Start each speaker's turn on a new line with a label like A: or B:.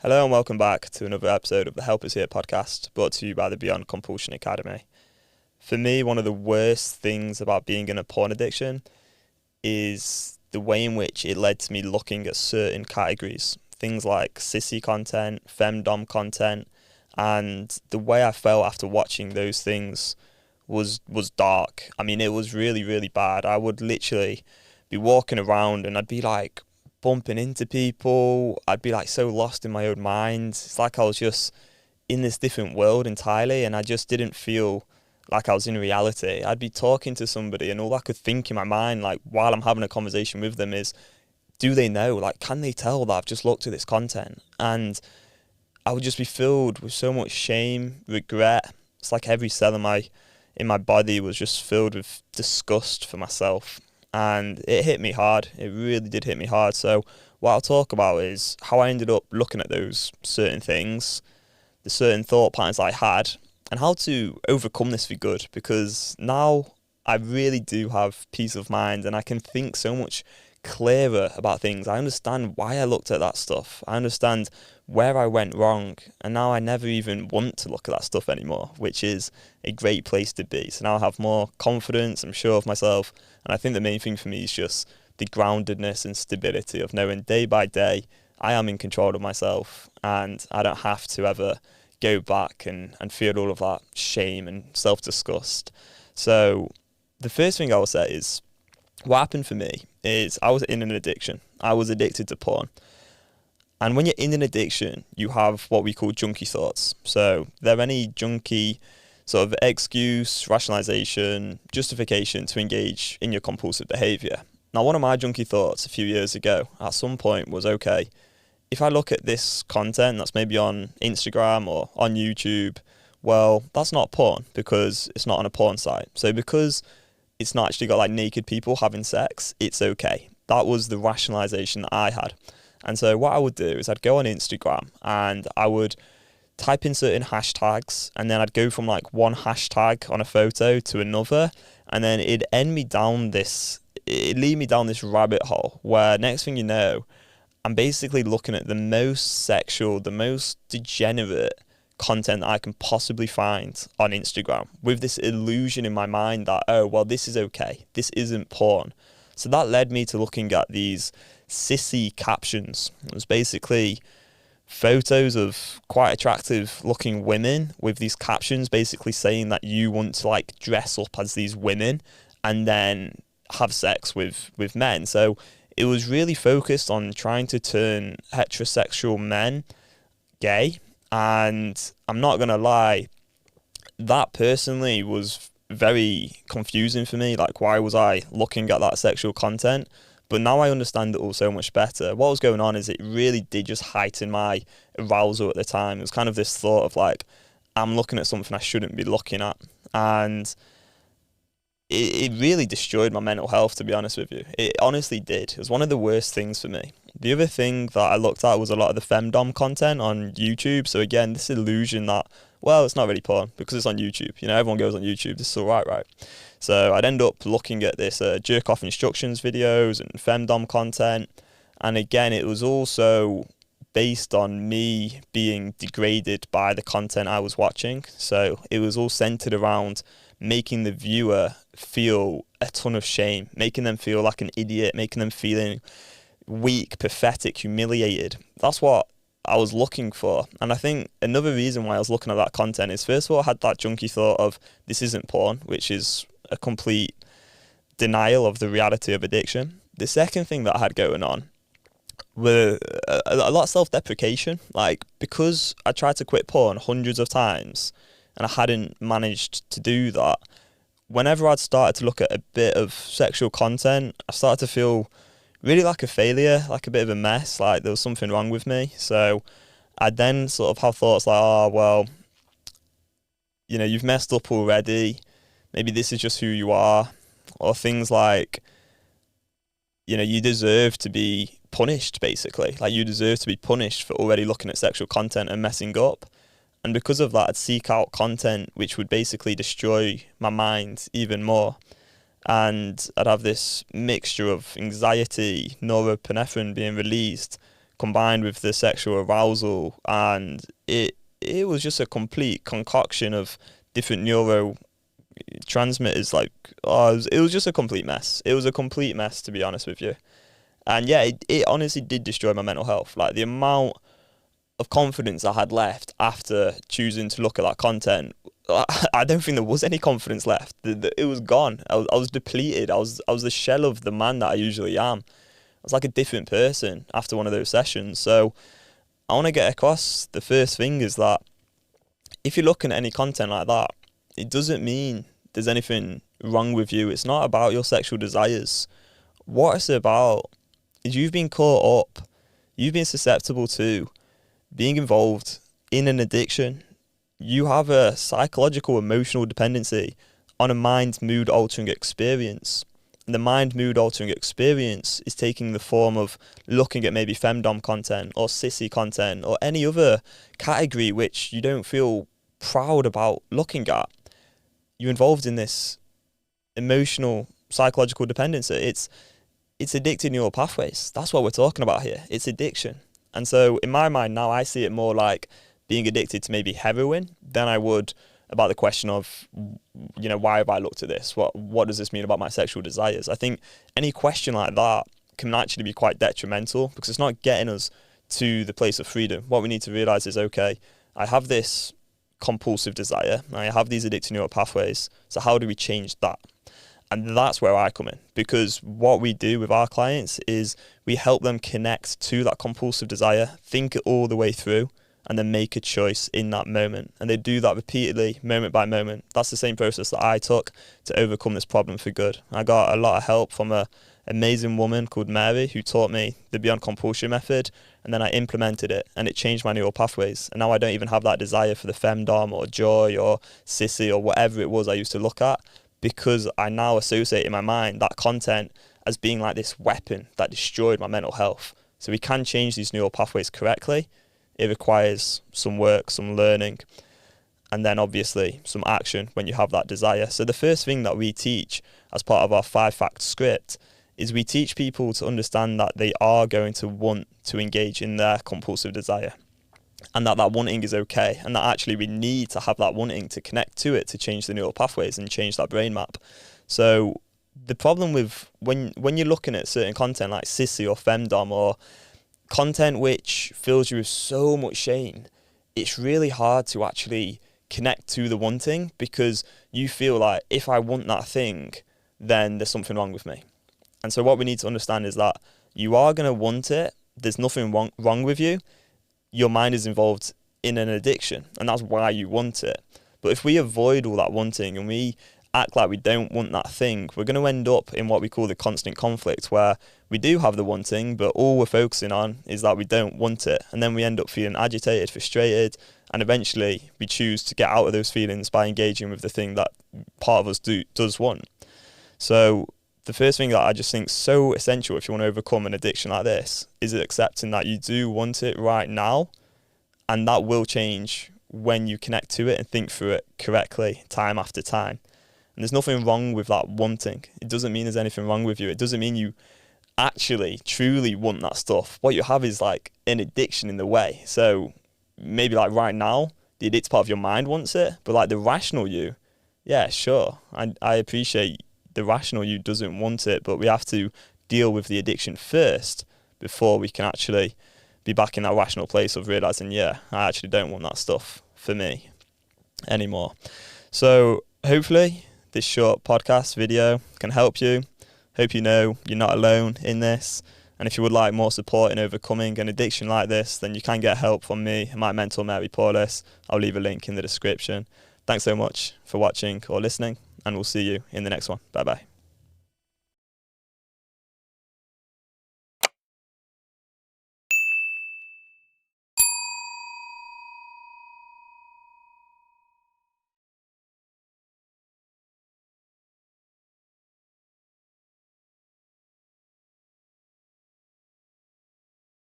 A: Hello and welcome back to another episode of the Help Us Here podcast, brought to you by the Beyond Compulsion Academy. For me, one of the worst things about being in a porn addiction is the way in which it led to me looking at certain categories, things like Sissy content, Femdom content, and the way I felt after watching those things was dark. I mean, it was really, really bad. I would literally be walking around and I'd be like bumping into people. I'd be like so lost in my own mind. It's like I was just in this different world entirely, and I just didn't feel like I was in reality. I'd be talking to somebody and all I could think in my mind, like while I'm having a conversation with them, is, do they know? Like, can they tell that I've just looked at this content? And I would just be filled with so much shame, regret. It's like every cell in my body was just filled with disgust for myself. And it hit me hard. It really did hit me hard. So what I'll talk about is how I ended up looking at those certain things, the certain thought patterns I had, and how to overcome this for good. Because now I really do have peace of mind and I can think so much clearer about things. I understand why I looked at that stuff. I understand where I went wrong, and now I never even want to look at that stuff anymore, which is a great place to be. So now I have more confidence, I'm sure of myself, and I think the main thing for me is just the groundedness and stability of knowing day by day I am in control of myself and I don't have to ever go back and feel all of that shame and self-disgust. So the first thing I will say is, what happened for me is I was in an addiction. I was addicted to porn. And when you're in an addiction, you have what we call junkie thoughts. So they're any junkie sort of excuse, rationalization, justification to engage in your compulsive behaviour. Now, one of my junkie thoughts a few years ago at some point was, okay, if I look at this content that's maybe on Instagram or on YouTube, well, that's not porn because it's not on a porn site. So because it's not actually got like naked people having sex, it's okay. That was the rationalization that I had. And so what I would do is I'd go on Instagram and I would type in certain hashtags, and then I'd go from like one hashtag on a photo to another, and then it'd lead me down this rabbit hole where next thing you know, I'm basically looking at the most sexual, the most degenerate content that I can possibly find on Instagram, with this illusion in my mind that, oh, well, this is okay, this isn't porn. So that led me to looking at these Sissy captions. It was basically photos of quite attractive looking women with these captions basically saying that you want to like dress up as these women and then have sex with men. So it was really focused on trying to turn heterosexual men gay. And I'm not going to lie, that personally was very confusing for me. Like, why was I looking at that sexual content? But now I understand it all so much better. What was going on is it really did just heighten my arousal at the time. It was kind of this thought of like, I'm looking at something I shouldn't be looking at. And it really destroyed my mental health, to be honest with you. It honestly did. It was one of the worst things for me. The other thing that I looked at was a lot of the Femdom content on YouTube. So again, this illusion that, well, it's not really porn because it's on YouTube. You know, everyone goes on YouTube. This is all right? So I'd end up looking at this jerk off instructions videos and Femdom content. And again, it was also based on me being degraded by the content I was watching. So it was all centered around making the viewer feel a ton of shame, making them feel like an idiot, making them feeling weak, pathetic, humiliated. That's what I was looking for. And I think another reason why I was looking at that content is, first of all, I had that junky thought of this isn't porn, which is a complete denial of the reality of addiction. The second thing that I had going on were a lot of self-deprecation. Like, because I tried to quit porn hundreds of times and I hadn't managed to do that, whenever I'd started to look at a bit of sexual content, I started to feel really like a failure, like a bit of a mess, like there was something wrong with me. So I'd then sort of have thoughts like, oh, well, you know, you've messed up already. Maybe this is just who you are. Or things like, you know, you deserve to be punished, basically. Like, you deserve to be punished for already looking at sexual content and messing up. And because of that, I'd seek out content which would basically destroy my mind even more. And I'd have this mixture of anxiety, norepinephrine being released, combined with the sexual arousal, and it was just a complete concoction of different neurotransmitters. Like, it was just a complete mess. It was a complete mess, to be honest with you. And yeah, it honestly did destroy my mental health. Like, the amount of confidence I had left after choosing to look at that content, I don't think there was any confidence left. It was gone. I was depleted. I was the shell of the man that I usually am. I was like a different person after one of those sessions. So I want to get across, the first thing is that if you're looking at any content like that, it doesn't mean there's anything wrong with you. It's not about your sexual desires. What it's about is you've been caught up, you've been susceptible to being involved in an addiction. You have a psychological, emotional dependency on a mind, mood altering experience. And the mind, mood altering experience is taking the form of looking at maybe Femdom content or Sissy content or any other category which you don't feel proud about looking at. You're involved in this emotional, psychological dependency. It's addicting neural pathways. That's what we're talking about here. It's addiction. And so in my mind now, I see it more like being addicted to maybe heroin than I would about the question of, why have I looked at this? What does this mean about my sexual desires? I think any question like that can actually be quite detrimental because it's not getting us to the place of freedom. What we need to realize is, okay, I have this compulsive desire, I have these addictive neural pathways, so how do we change that? And that's where I come in, because what we do with our clients is we help them connect to that compulsive desire, think it all the way through, and then make a choice in that moment. And they do that repeatedly, moment by moment. That's the same process that I took to overcome this problem for good. I got a lot of help from an amazing woman called Mary who taught me the Beyond Compulsion method, and then I implemented it, and it changed my neural pathways. And now I don't even have that desire for the Femdom or Joy or Sissy or whatever it was I used to look at, because I now associate in my mind that content as being like this weapon that destroyed my mental health. So we can change these neural pathways correctly. It requires some work, some learning, and then obviously some action when you have that desire. So the first thing that we teach as part of our 5-fact script is we teach people to understand that they are going to want to engage in their compulsive desire, and that wanting is okay, and that actually we need to have that wanting to connect to it to change the neural pathways and change that brain map. So the problem with when you're looking at certain content like Sissy or Femdom or content which fills you with so much shame, it's really hard to actually connect to the wanting, because you feel like if I want that thing, then there's something wrong with me. And so what we need to understand is that you are going to want it. There's nothing wrong with you. Your mind is involved in an addiction, and that's why you want it. But if we avoid all that wanting and we act like we don't want that thing, we're going to end up in what we call the constant conflict, where we do have the wanting, but all we're focusing on is that we don't want it. And then we end up feeling agitated, frustrated, and eventually we choose to get out of those feelings by engaging with the thing that part of us does want. So the first thing that I just think is so essential if you want to overcome an addiction like this is accepting that you do want it right now, and that will change when you connect to it and think through it correctly time after time. And there's nothing wrong with that wanting. It doesn't mean there's anything wrong with you. It doesn't mean you actually truly want that stuff. What you have is like an addiction in the way. So maybe like right now, the addicted part of your mind wants it, but like the rational you, yeah, sure. I appreciate the rational you doesn't want it, but we have to deal with the addiction first before we can actually be back in that rational place of realizing, yeah, I actually don't want that stuff for me anymore. So hopefully this short podcast video can help you. Hope you know you're not alone in this. And if you would like more support in overcoming an addiction like this, then you can get help from me and my mentor, Mary Paulus. I'll leave a link in the description. Thanks so much for watching or listening, and we'll see you in the next one. Bye-bye.